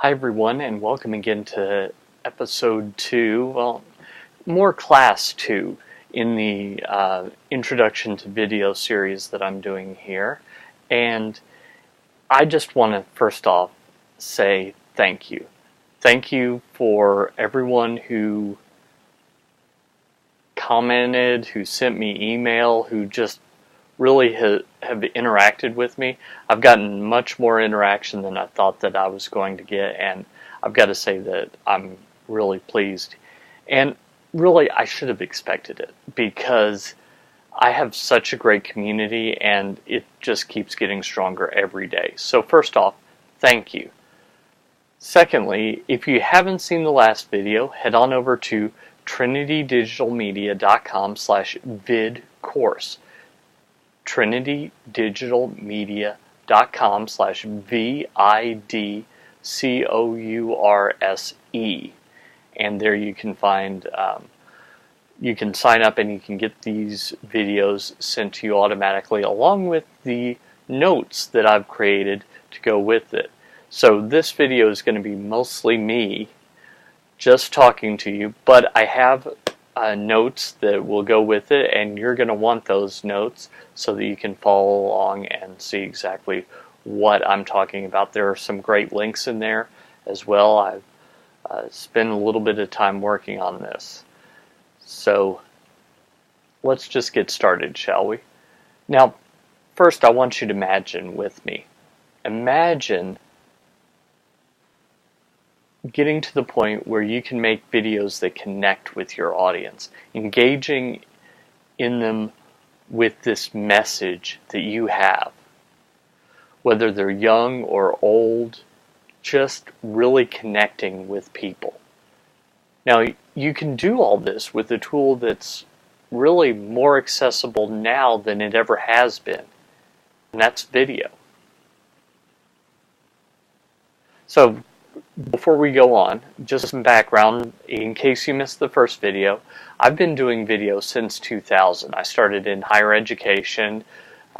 Hi everyone, and welcome again to episode 2, well, more class 2 in the introduction to video series that I'm doing here. And I just want to first off say thank you. Thank you for everyone who commented, who sent me email, who just really have interacted with me. I've gotten much more interaction than I thought that I was going to get, and I've got to say that I'm really pleased. And really, I should have expected it, because I have such a great community, and it just keeps getting stronger every day. So first off, thank you. Secondly, if you haven't seen the last video, head on over to trinitydigitalmedia.com/vidcourse. trinitydigitalmedia.com/vidcourse, and there you can find you can sign up and you can get these videos sent to you automatically along with the notes that I've created to go with it. So this video is going to be mostly me just talking to you, but I have notes that will go with it, and you're going to want those notes so that you can follow along and see exactly what I'm talking about. There are some great links in there as well. I've spent a little bit of time working on this. So let's just get started, shall we? Now, first I want you to imagine with me. Imagine getting to the point where you can make videos that connect with your audience, engaging in them with this message that you have, whether they're young or old, just really connecting with people. Now, you can do all this with a tool that's really more accessible now than it ever has been, and that's video. So before we go on, just some background in case you missed the first video. I've been doing video since 2000. I started in higher education,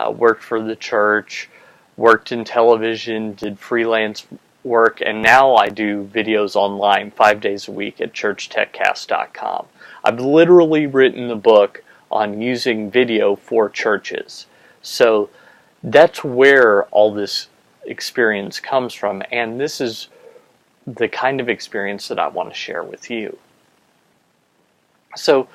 worked for the church, worked in television, did freelance work, and now I do videos online 5 days a week at churchtechcast.com. I've literally written the book on using video for churches. So that's where all this experience comes from, and this is the kind of experience that I want to share with you. So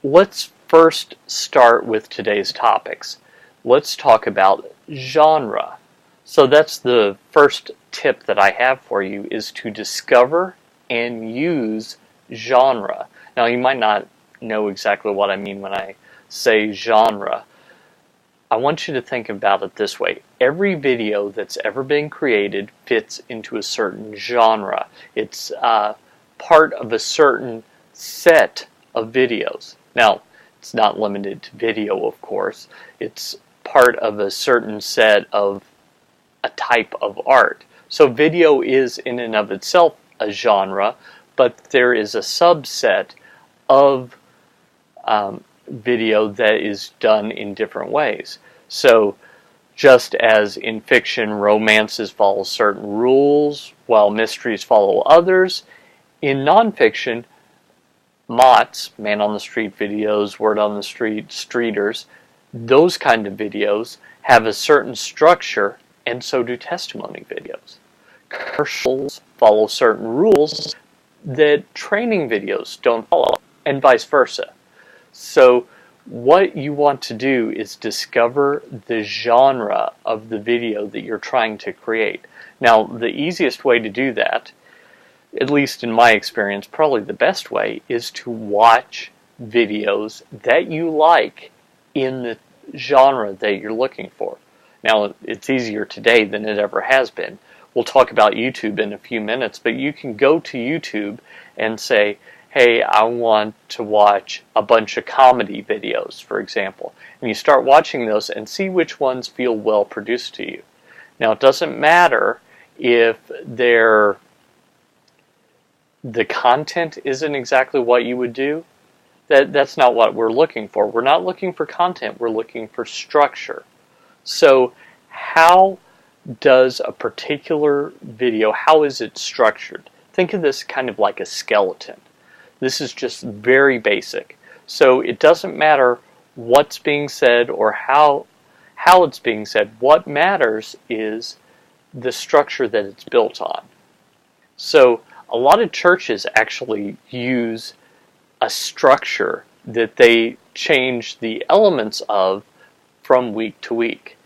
let's first start with today's topics. Let's talk about genre. So that's the first tip that I have for you, is to discover and use genre. Now, you might not know exactly what I mean when I say genre. I want you to think about it this way. Every video that's ever been created fits into a certain genre. It's part of a certain set of videos. Now, it's not limited to video, of course. It's part of a certain set of a type of art. So video is in and of itself a genre, but there is a subset of video that is done in different ways. So just as in fiction, romances follow certain rules while mysteries follow others, in nonfiction, MOTS, man on the street videos, word on the street, streeters, those kind of videos have a certain structure, and so do testimony videos. Commercials follow certain rules that training videos don't follow, and vice versa. So what you want to do is discover the genre of the video that you're trying to create. Now, the easiest way to do that, at least in my experience, probably the best way, is to watch videos that you like in the genre that you're looking for. Now, it's easier today than it ever has been. We'll talk about YouTube in a few minutes, but you can go to YouTube and say, hey, I want to watch a bunch of comedy videos, for example. And you start watching those and see which ones feel well produced to you. Now, it doesn't matter if the content isn't exactly what you would do. That's not what we're looking for. We're not looking for content, we're looking for structure. So how does a particular video, how is it structured? Think of this kind of like a skeleton. This is just very basic. So it doesn't matter what's being said or how it's being said. What matters is the structure that it's built on. So a lot of churches actually use a structure that they change the elements of from week to week.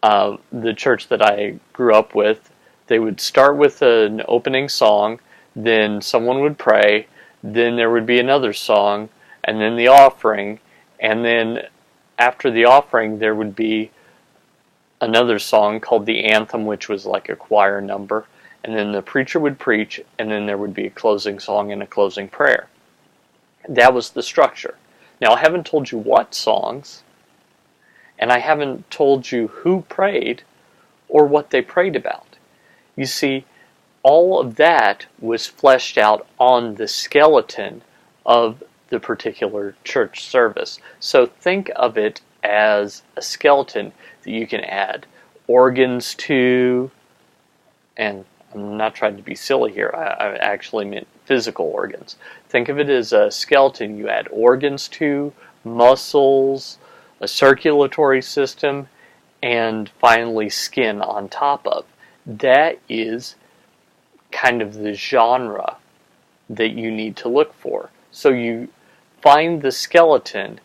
The church that I grew up with, they would start with an opening song, then someone would pray, then there would be another song, and then the offering, and then after the offering there would be another song called the anthem, which was like a choir number, and then the preacher would preach, and then there would be a closing song and a closing prayer. That was the structure. Now, I haven't told you what songs, and I haven't told you who prayed or what they prayed about. You see, all of that was fleshed out on the skeleton of the particular church service. So think of it as a skeleton that you can add organs to, and I'm not trying to be silly here, I actually meant physical organs. Think of it as a skeleton you add organs to, muscles, a circulatory system, and finally skin on top of. That is kind of the genre that you need to look for. So you find the skeleton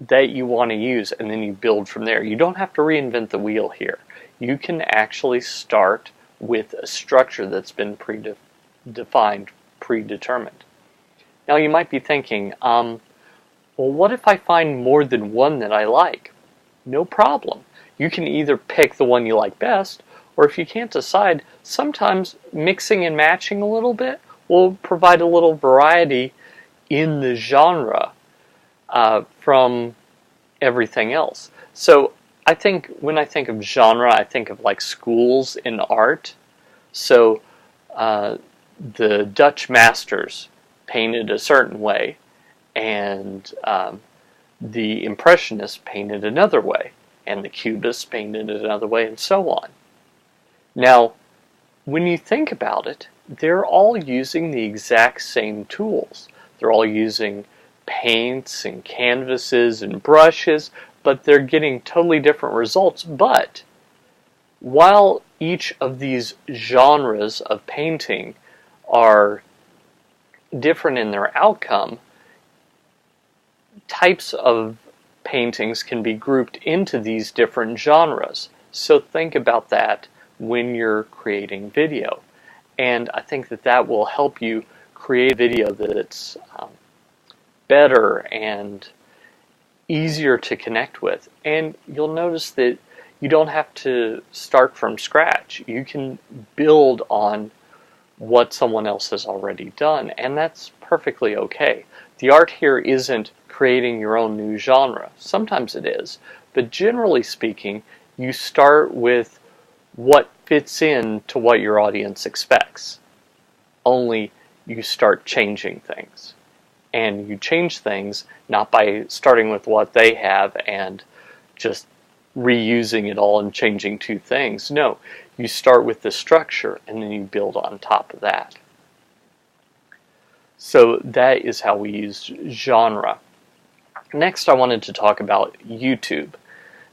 that you want to use, and then you build from there. You don't have to reinvent the wheel here. You can actually start with a structure that's been predefined, predetermined. Now you might be thinking, well, what if I find more than one that I like? No problem. You can either pick the one you like best, or if you can't decide, sometimes mixing and matching a little bit will provide a little variety in the genre from everything else. So I think when I think of genre, I think of like schools in art. So the Dutch masters painted a certain way, and the Impressionists painted another way, and the Cubists painted another way, and so on. Now, when you think about it, they're all using the exact same tools. They're all using paints and canvases and brushes, but they're getting totally different results. But while each of these genres of painting are different in their outcome, types of paintings can be grouped into these different genres. So think about that when you're creating video. And I think that that will help you create a video that's better and easier to connect with. And you'll notice that you don't have to start from scratch. You can build on what someone else has already done, and that's perfectly okay. The art here isn't creating your own new genre. Sometimes it is, but generally speaking, you start with what fits in to what your audience expects. Only you start changing things. And you change things not by starting with what they have and just reusing it all and changing two things. No, you start with the structure and then you build on top of that. So that is how we use genre. Next, I wanted to talk about YouTube.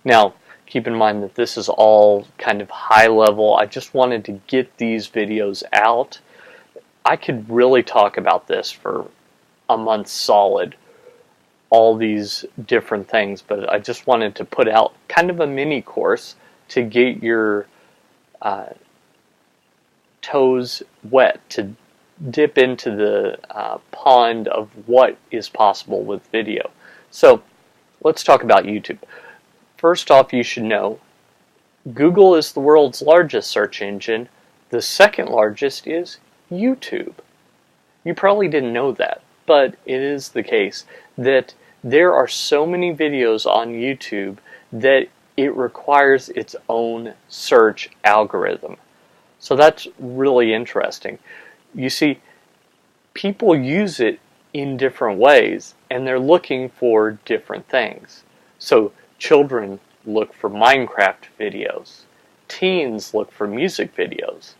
Now, keep in mind that this is all kind of high level. I just wanted to get these videos out. I could really talk about this for a month solid, all these different things, but I just wanted to put out kind of a mini course to get your toes wet, to dip into the pond of what is possible with video. So let's talk about YouTube. First off, you should know Google is the world's largest search engine. The second largest is YouTube. You probably didn't know that, but it is the case that there are so many videos on YouTube that it requires its own search algorithm. So that's really interesting. You see, people use it in different ways, and they're looking for different things. So children look for Minecraft videos. Teens look for music videos.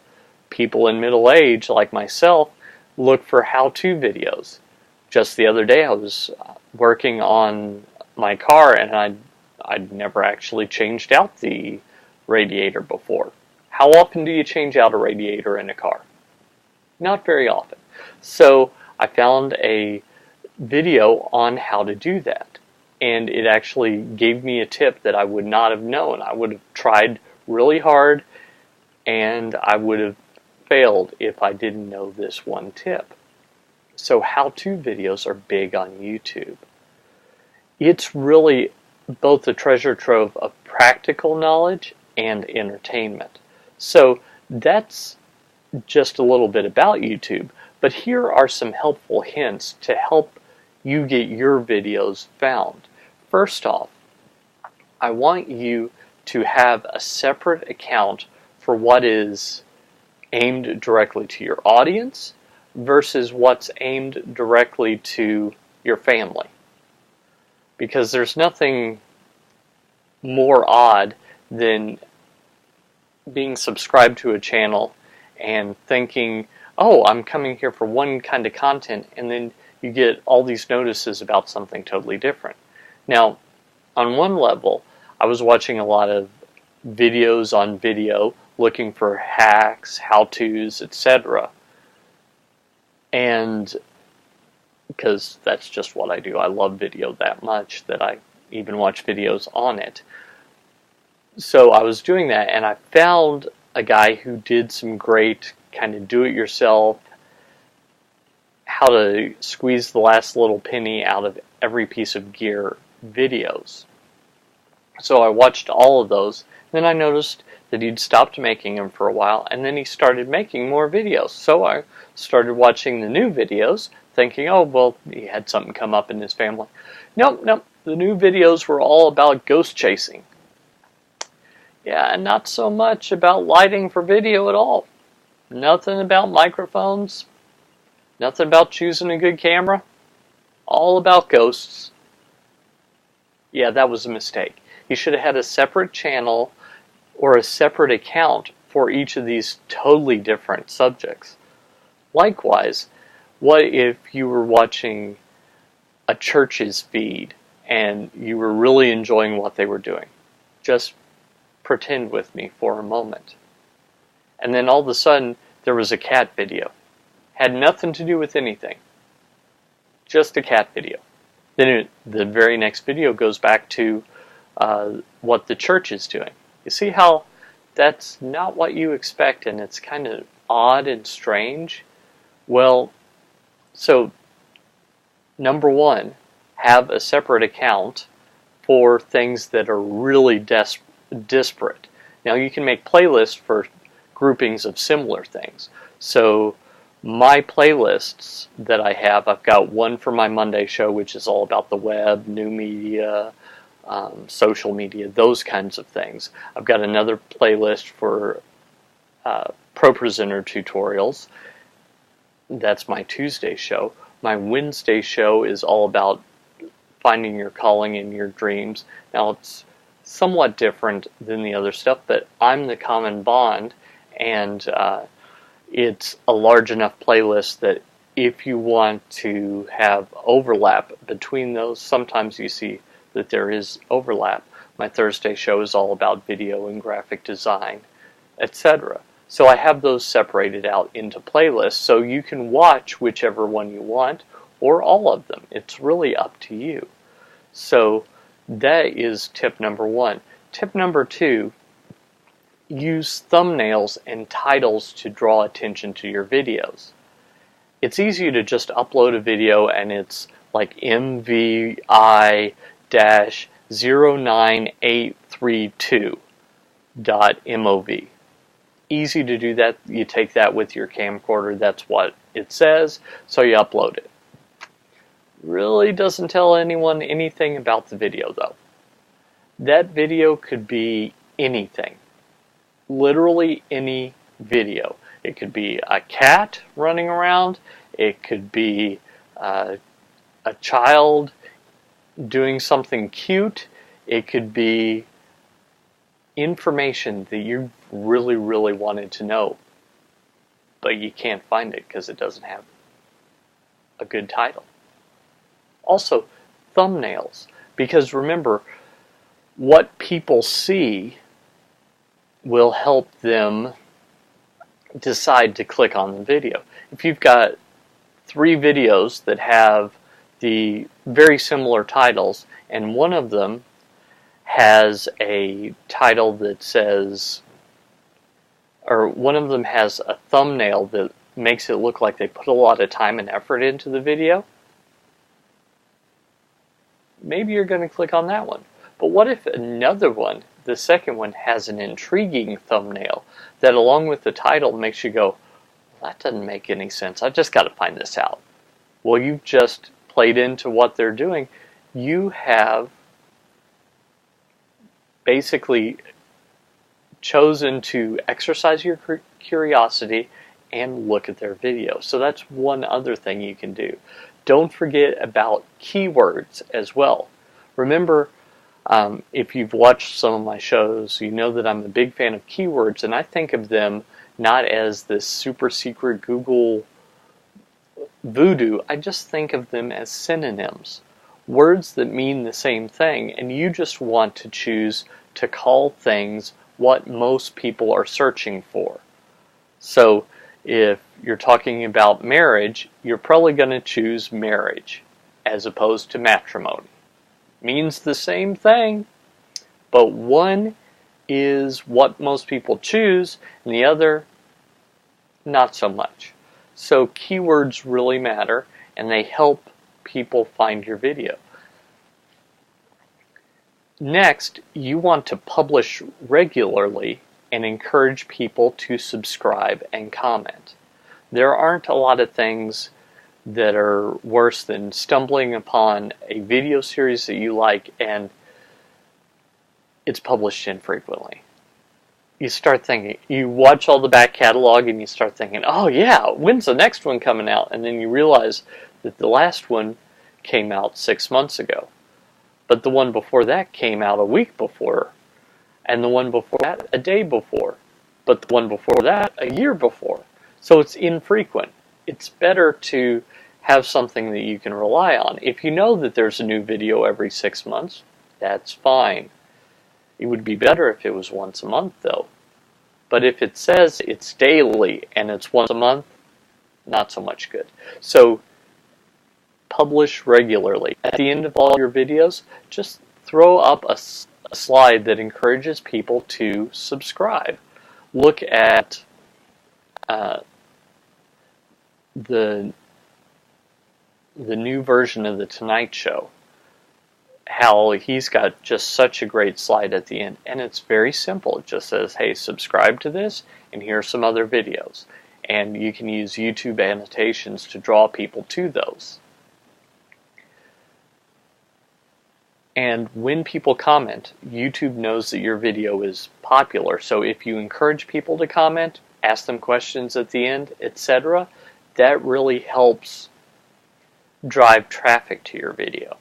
People in middle age, like myself, look for how-to videos. Just the other day I was working on my car and I'd never actually changed out the radiator before. How often do you change out a radiator in a car? Not very often. So I found a video on how to do that. And it actually gave me a tip that I would not have known. I would have tried really hard and I would have failed if I didn't know this one tip. So how-to videos are big on YouTube. It's really both a treasure trove of practical knowledge and entertainment. So that's just a little bit about YouTube, but here are some helpful hints to help you get your videos found. First off, I want you to have a separate account for what is aimed directly to your audience versus what's aimed directly to your family. Because there's nothing more odd than being subscribed to a channel and thinking, oh, I'm coming here for one kind of content, and then you get all these notices about something totally different. Now, on one level, I was watching a lot of videos on video looking for hacks, how-tos, etc. And because that's just what I do. I love video that much that I even watch videos on it. So I was doing that, and I found a guy who did some great kind of do-it-yourself, how to squeeze the last little penny out of every piece of gear videos. So I watched all of those. Then I noticed that he'd stopped making them for a while, and then he started making more videos. So I started watching the new videos, thinking, oh, well, he had something come up in his family. Nope. The new videos were all about ghost chasing. Yeah, and not so much about lighting for video at all. Nothing about microphones. Nothing about choosing a good camera. All about ghosts. Yeah, that was a mistake. He should have had a separate channel or a separate account for each of these totally different subjects. Likewise, what if you were watching a church's feed and you were really enjoying what they were doing? Just pretend with me for a moment. And then all of a sudden, there was a cat video. Had nothing to do with anything. Just a cat video. Then the very next video goes back to what the church is doing. You see how that's not what you expect, and it's kind of odd and strange? Well, so number one, have a separate account for things that are really disparate. Now you can make playlists for groupings of similar things. So my playlists that I have, I've got one for my Monday show, which is all about the web, new media, social media, those kinds of things. I've got another playlist for Pro Presenter tutorials. That's my Tuesday show. My Wednesday show is all about finding your calling in your dreams. Now it's somewhat different than the other stuff, but I'm the common bond, and it's a large enough playlist that if you want to have overlap between those, sometimes you see that there is overlap. My Thursday show is all about video and graphic design, etc. So I have those separated out into playlists so you can watch whichever one you want or all of them. It's really up to you. So that is tip number one. Tip number two, use thumbnails and titles to draw attention to your videos. It's easy to just upload a video and it's like MVI-09832.mov. Easy to do that. You take that with your camcorder. That's what it says. So you upload it. Really doesn't tell anyone anything about the video though. That video could be anything. Literally any video. It could be a cat running around. It could be a child doing something cute. It could be information that you've really, really wanted to know, but you can't find it because it doesn't have a good title. Also, thumbnails, because remember, what people see will help them decide to click on the video. If you've got 3 videos that have the very similar titles, and one of them has a title that says, or one of them has a thumbnail that makes it look like they put a lot of time and effort into the video, maybe you're going to click on that one. But what if another one, the second one, has an intriguing thumbnail that along with the title makes you go, well, that doesn't make any sense, I've just got to find this out. Well, you've just played into what they're doing. You have basically chosen to exercise your curiosity and look at their video. So that's one other thing you can do. Don't forget about keywords as well. Remember, if you've watched some of my shows, you know that I'm a big fan of keywords, and I think of them not as this super secret Google voodoo. I just think of them as synonyms. Words that mean the same thing, and you just want to choose to call things what most people are searching for. So if you're talking about marriage, you're probably going to choose marriage as opposed to matrimony. Means the same thing, but one is what most people choose, and the other, not so much. So keywords really matter, and they help people find your video. Next, you want to publish regularly and encourage people to subscribe and comment. There aren't a lot of things that are worse than stumbling upon a video series that you like and it's published infrequently. You start thinking, you watch all the back catalog and you start thinking, oh yeah, when's the next one coming out? And then you realize that the last one came out 6 months ago. But the one before that came out a week before. And the one before that a day before. But the one before that a year before. So it's infrequent. It's better to have something that you can rely on. If you know that there's a new video every 6 months, that's fine. It would be better if it was once a month though. But if it says it's daily and it's once a month, not so much good. So publish regularly. At the end of all your videos, just throw up a slide that encourages people to subscribe. Look at the new version of The Tonight Show. How he's got just such a great slide at the end, and it's very simple. It just says, hey, subscribe to this, and here are some other videos. And you can use YouTube annotations to draw people to those. And when people comment, YouTube knows that your video is popular. So if you encourage people to comment, ask them questions at the end, etc., that really helps drive traffic to your video.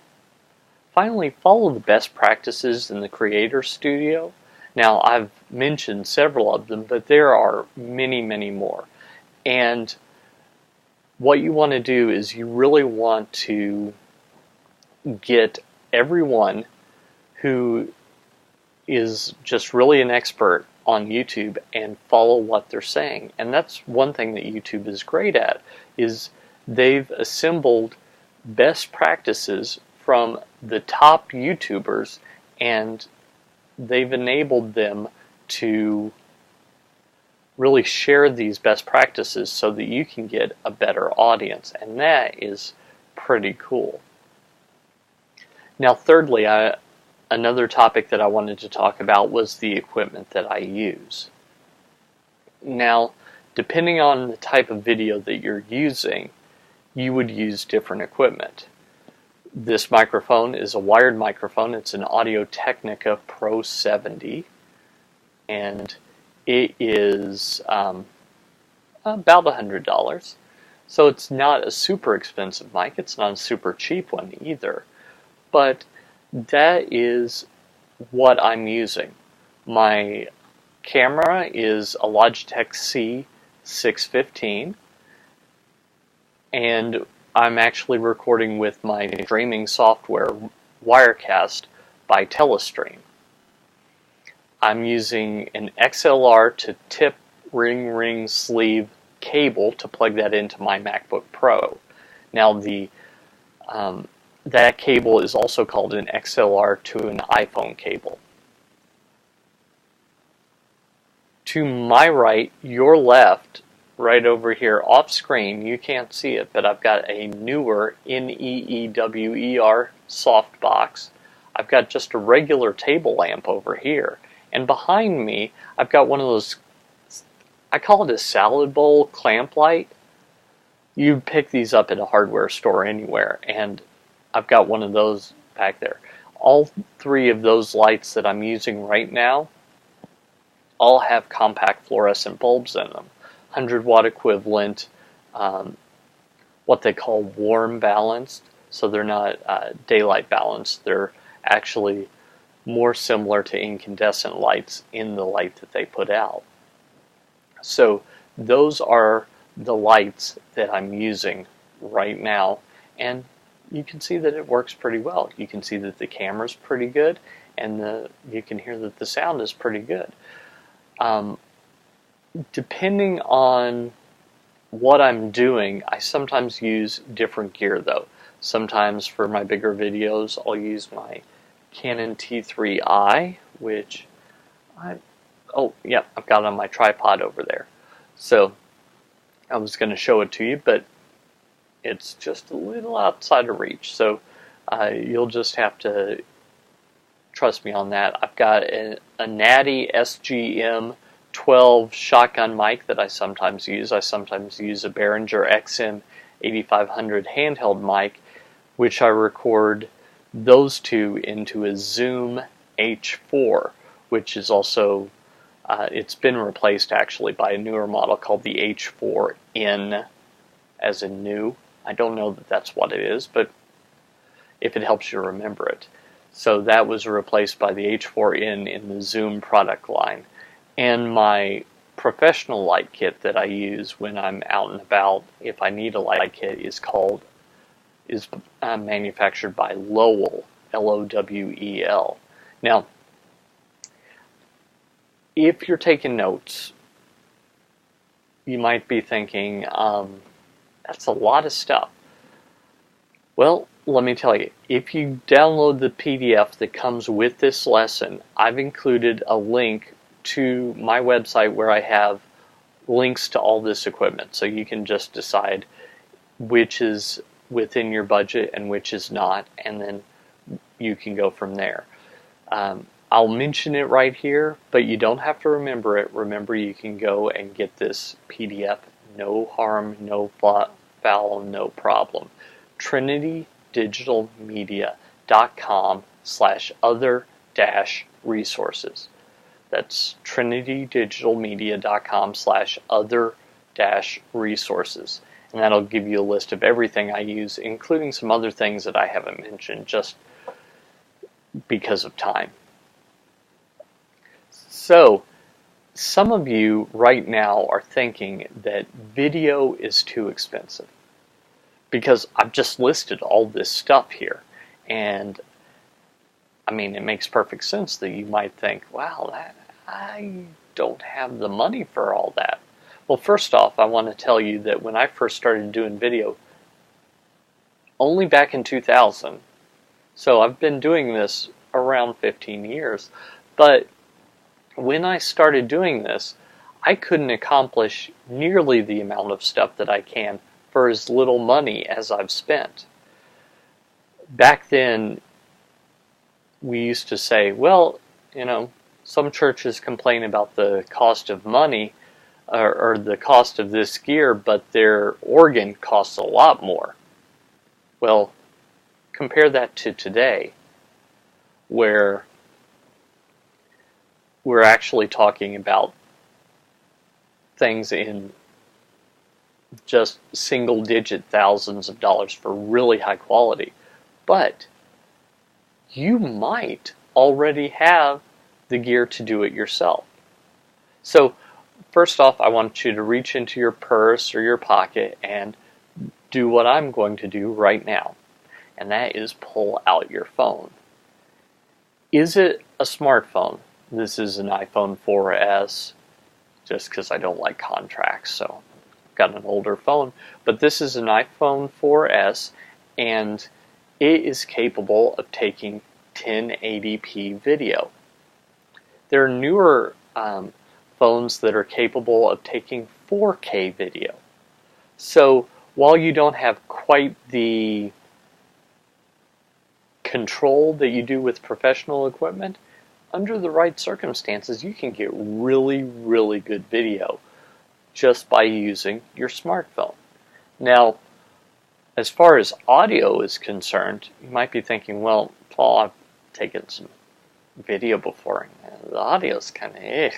Finally, follow the best practices in the Creator Studio. Now, I've mentioned several of them, but there are many, many more. And what you want to do is you really want to get everyone who is just really an expert on YouTube and follow what they're saying. And that's one thing that YouTube is great at, is they've assembled best practices from the top YouTubers, and they've enabled them to really share these best practices so that you can get a better audience, and that is pretty cool. Now thirdly, another topic that I wanted to talk about was the equipment that I use. Now, depending on the type of video that you're using, you would use different equipment. This microphone is a wired microphone. It's an Audio-Technica Pro 70, and it is about $100. So it's not a super expensive mic. It's not a super cheap one either. But that is what I'm using. My camera is a Logitech C615, and I'm actually recording with my streaming software Wirecast by Telestream. I'm using an XLR to tip ring sleeve cable to plug that into my MacBook Pro. Now that cable is also called an XLR to an iPhone cable. To my right, your left, right over here off screen, you can't see it, but I've got a newer NEEWER softbox. I've got just a regular table lamp over here. And behind me, I've got one of those, I call it a salad bowl clamp light. You pick these up at a hardware store anywhere, and I've got one of those back there. All three of those lights that I'm using right now all have compact fluorescent bulbs in them. 100-watt equivalent, what they call warm balanced, so they're not daylight balanced. They're actually more similar to incandescent lights in the light that they put out. So those are the lights that I'm using right now, and you can see that it works pretty well. You can see that the camera's pretty good, and you can hear that the sound is pretty good. Depending on what I'm doing, I sometimes use different gear though. Sometimes for my bigger videos, I'll use my Canon T3i, which I've got on my tripod over there. So I was going to show it to you, but it's just a little outside of reach. So you'll just have to trust me on that. I've got a Natty SGM 12 shotgun mic that I sometimes use. I sometimes use a Behringer XM 8500 handheld mic, which I record those two into a Zoom H4, which is also, it's been replaced actually by a newer model called the H4N, as in new. I don't know that that's what it is, but if it helps you remember it. So that was replaced by the H4N in the Zoom product line. And my professional light kit that I use when I'm out and about, if I need a light kit, is manufactured by Lowell, Lowell. Now, if you're taking notes, you might be thinking, that's a lot of stuff. Well, let me tell you, if you download the PDF that comes with this lesson, I've included a link to my website where I have links to all this equipment, so you can just decide which is within your budget and which is not, and then you can go from there. I'll mention it right here, but you don't have to remember it. Remember, you can go and get this PDF, no harm, no foul, no problem. trinitydigitalmedia.com/other-resources. That's trinitydigitalmedia.com/other-resources. And that'll give you a list of everything I use, including some other things that I haven't mentioned just because of time. So, some of you right now are thinking that video is too expensive, because I've just listed all this stuff here. And I mean, it makes perfect sense that you might think, wow, I don't have the money for all that. Well, first off, I want to tell you that when I first started doing video, only back in 2000, so I've been doing this around 15 years, but when I started doing this, I couldn't accomplish nearly the amount of stuff that I can for as little money as I've spent. Back then, we used to say, well, you know, some churches complain about the cost of money or the cost of this gear, but their organ costs a lot more. Well, compare that to today, where we're actually talking about things in just single-digit thousands of dollars for really high quality. But you might already have the gear to do it yourself. So first off, I want you to reach into your purse or your pocket and do what I'm going to do right now, and that is pull out your phone. Is it a smartphone? This is an iPhone 4S, just because I don't like contracts, so I've got an older phone. But this is an iPhone 4S, and it is capable of taking 1080p video. There are newer phones that are capable of taking 4K video. So while you don't have quite the control that you do with professional equipment, under the right circumstances, you can get really, really good video just by using your smartphone. Now, as far as audio is concerned, you might be thinking, well, Paul, I've taken some video before, and the audio's kind of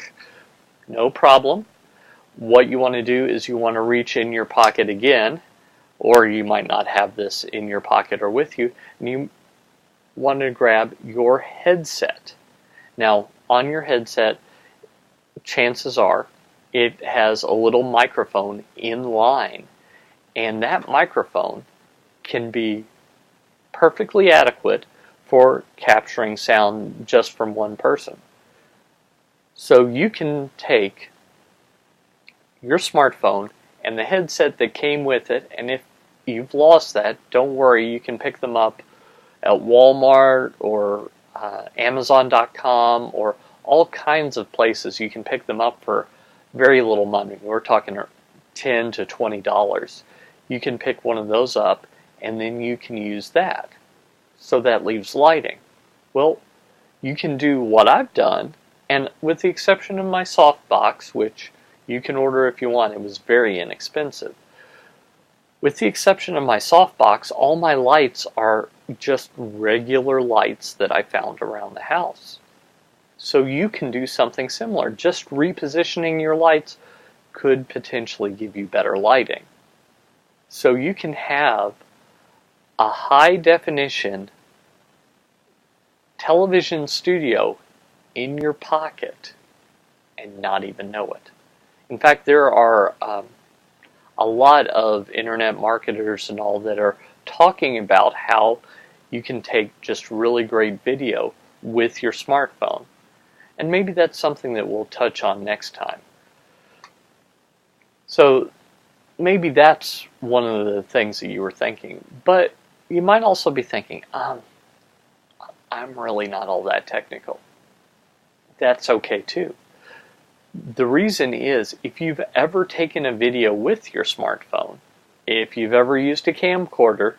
No problem. What you want to do is you want to reach in your pocket again, or you might not have this in your pocket or with you, and you want to grab your headset. Now, on your headset, chances are it has a little microphone in line, and that microphone can be perfectly adequate for capturing sound just from one person. So you can take your smartphone and the headset that came with it, and if you've lost that, don't worry, you can pick them up at Walmart or Amazon.com or all kinds of places. You can pick them up for very little money. We're talking $10 to $20. You can pick one of those up, and then you can use that. So that leaves lighting. Well, you can do what I've done, and with the exception of my softbox, which you can order if you want, it was very inexpensive. With the exception of my softbox, all my lights are just regular lights that I found around the house. So you can do something similar. Just repositioning your lights could potentially give you better lighting. So you can have a high definition television studio in your pocket and not even know it. In fact, there are a lot of internet marketers and all that are talking about how you can take just really great video with your smartphone. And maybe that's something that we'll touch on next time. So maybe that's one of the things that you were thinking. But you might also be thinking, I'm really not all that technical. That's okay too. The reason is, if you've ever taken a video with your smartphone, if you've ever used a camcorder,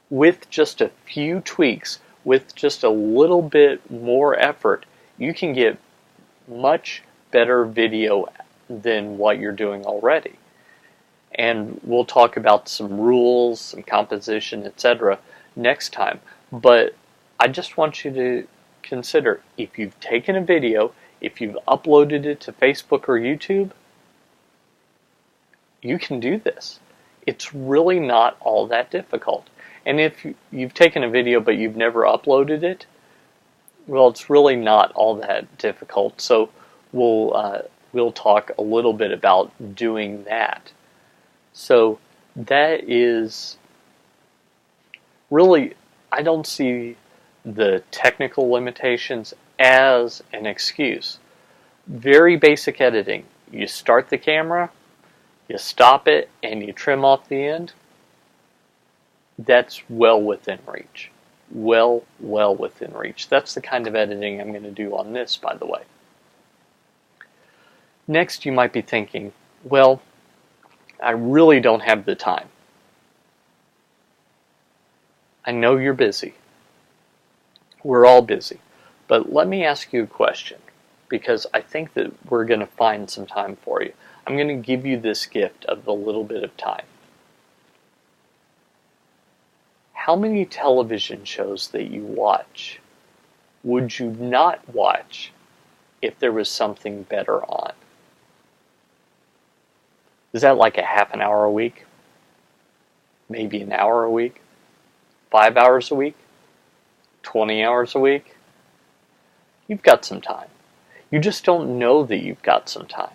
with just a few tweaks, with just a little bit more effort, you can get much better video than what you're doing already. And we'll talk about some rules, some composition, etc. next time. But I just want you to consider, if you've taken a video, if you've uploaded it to Facebook or YouTube, you can do this. It's really not all that difficult. And if you've taken a video but you've never uploaded it, well, it's really not all that difficult. So we'll talk a little bit about doing that. So that is really, I don't see the technical limitations as an excuse. Very basic editing. You start the camera, you stop it, and you trim off the end. That's well within reach. Well within reach. That's the kind of editing I'm going to do on this, by the way. Next, you might be thinking, well, I really don't have the time. I know you're busy. We're all busy. But let me ask you a question, because I think that we're going to find some time for you. I'm going to give you this gift of a little bit of time. How many television shows that you watch would you not watch if there was something better on? Is that like a half an hour a week? Maybe an hour a week? 5 hours a week? 20 hours a week? You've got some time. You just don't know that you've got some time.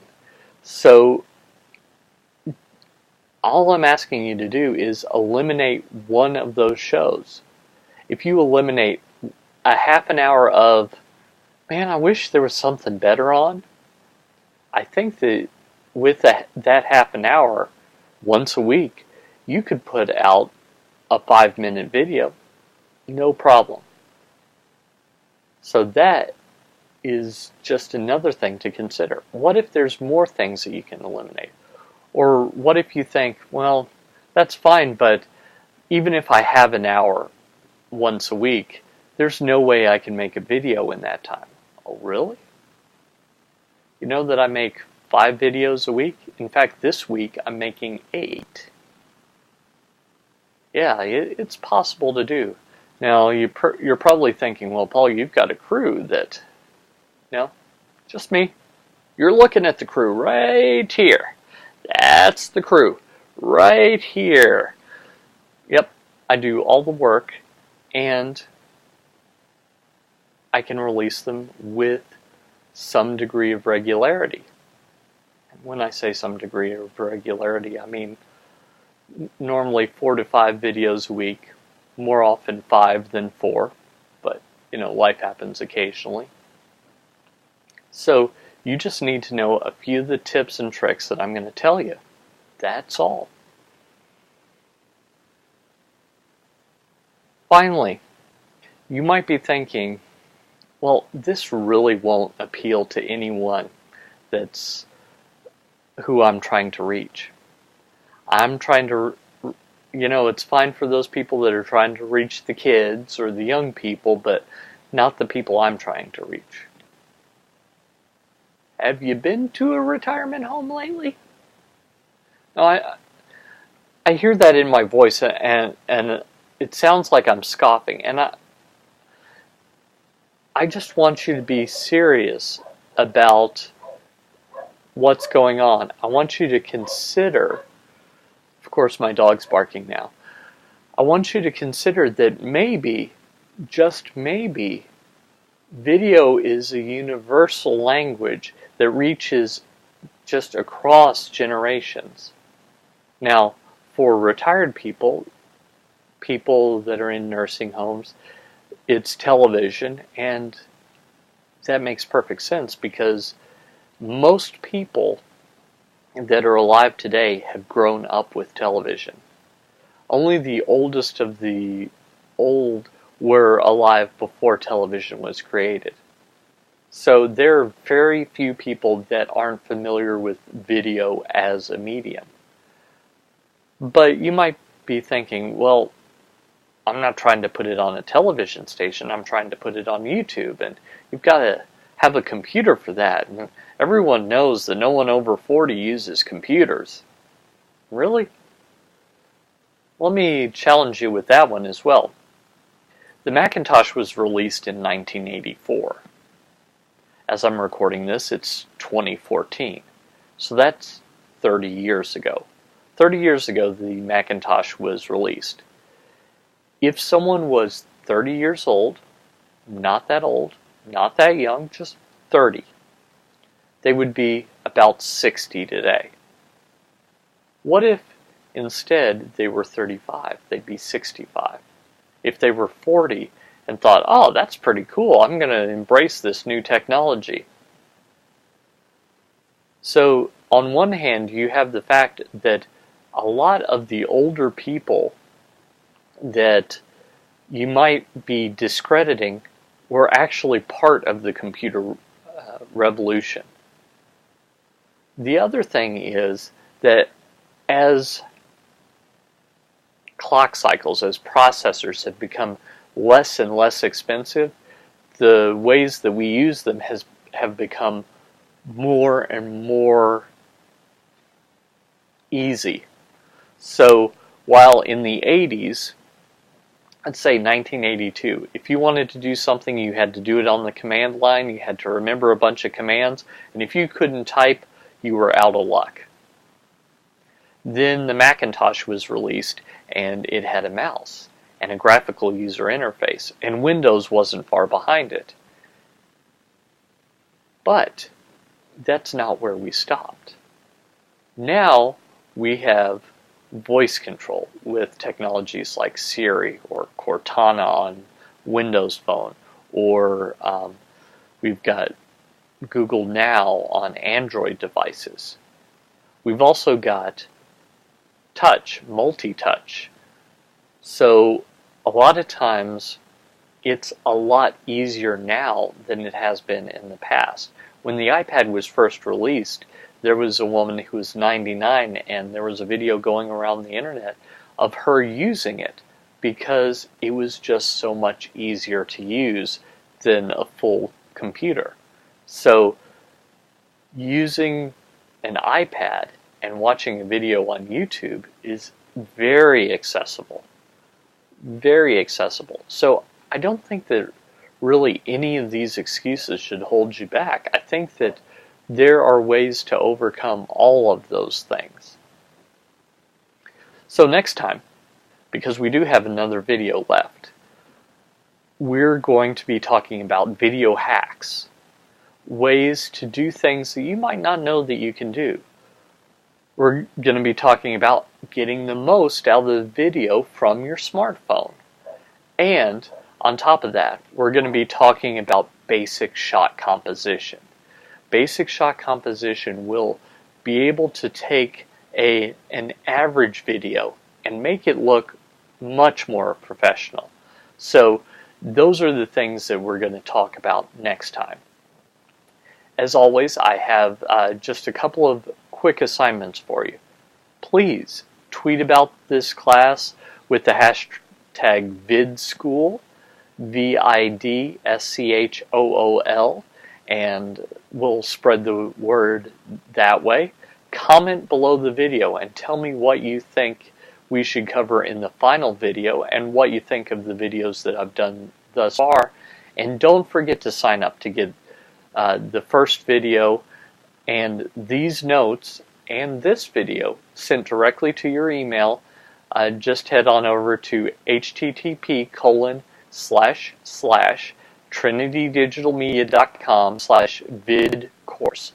So all I'm asking you to do is eliminate one of those shows. If you eliminate a half an hour of, man, I wish there was something better on, I think that with that half an hour, once a week, you could put out a 5-minute video, no problem. So that is just another thing to consider. What if there's more things that you can eliminate? Or what if you think, well, that's fine, but even if I have an hour once a week, there's no way I can make a video in that time. Oh, really? You know that I make 5 videos a week? In fact, this week I'm making 8. Yeah, it's possible to do. Now, you're probably thinking, well, Paul, you've got a crew that... No, just me. You're looking at the crew right here. That's the crew right here. Yep, I do all the work, and I can release them with some degree of regularity. And when I say some degree of regularity, I mean normally 4 to 5 videos a week, more often 5 than 4, but life happens occasionally. So you just need to know a few of the tips and tricks that I'm going to tell you. That's all. Finally, you might be thinking, well, this really won't appeal to anyone that's who I'm trying to reach. I'm trying to, it's fine for those people that are trying to reach the kids or the young people, but not the people I'm trying to reach. Have you been to a retirement home lately? No, I hear that in my voice, and it sounds like I'm scoffing, and I just want you to be serious about what's going on. I want you to consider, of course my dog's barking now, I want you to consider that maybe, just maybe, video is a universal language that reaches just across generations. Now, for retired people that are in nursing homes, it's television, and that makes perfect sense because most people that are alive today have grown up with television. Only the oldest of the old were alive before television was created. So there are very few people that aren't familiar with video as a medium. But you might be thinking, well, I'm not trying to put it on a television station, I'm trying to put it on YouTube, and you've got to have a computer for that. And everyone knows that no one over 40 uses computers. Really? Let me challenge you with that one as well. The Macintosh was released in 1984. As I'm recording this, it's 2014. So that's 30 years ago. 30 years ago, the Macintosh was released. If someone was 30 years old, not that old, not that young, just 30, they would be about 60 today. What if instead they were 35? They'd be 65. If they were 40 and thought, oh, that's pretty cool, I'm going to embrace this new technology. So, on one hand, you have the fact that a lot of the older people that you might be discrediting were actually part of the computer revolution. The other thing is that as clock cycles, as processors have become less and less expensive, the ways that we use them have become more and more easy. So while in the 80s, I'd say 1982, if you wanted to do something, you had to do it on the command line, you had to remember a bunch of commands, and if you couldn't type, you were out of luck. Then the Macintosh was released, and it had a mouse and a graphical user interface, and Windows wasn't far behind it. But that's not where we stopped. Now we have voice control with technologies like Siri or Cortana on Windows Phone, or we've got Google Now on Android devices. We've also got touch, multi-touch. So a lot of times it's a lot easier now than it has been in the past. When the iPad was first released, there was a woman who was 99, and there was a video going around the internet of her using it because it was just so much easier to use than a full computer. So using an iPad and watching a video on YouTube is very accessible. Very accessible. So I don't think that really any of these excuses should hold you back. I think that there are ways to overcome all of those things. So next time, because we do have another video left, we're going to be talking about video hacks. Ways to do things that you might not know that you can do. We're going to be talking about getting the most out of the video from your smartphone. And on top of that, we're going to be talking about basic shot composition. Basic shot composition will be able to take an average video and make it look much more professional. So those are the things that we're going to talk about next time. As always, I have just a couple of quick assignments for you. Please tweet about this class with the hashtag VidSchool, VidSchool, and we'll spread the word that way. Comment below the video and tell me what you think we should cover in the final video and what you think of the videos that I've done thus far. And don't forget to sign up to get the first video and these notes and this video sent directly to your email. Just head on over to http://trinitydigitalmedia.com/vidcourse, VidCourse,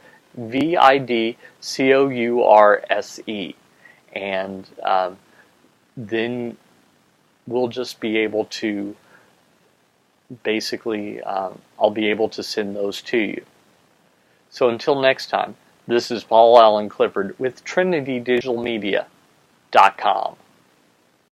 and then we'll just be able to basically, I'll be able to send those to you. So until next time, this is Paul Allen Clifford with TrinityDigitalMedia.com.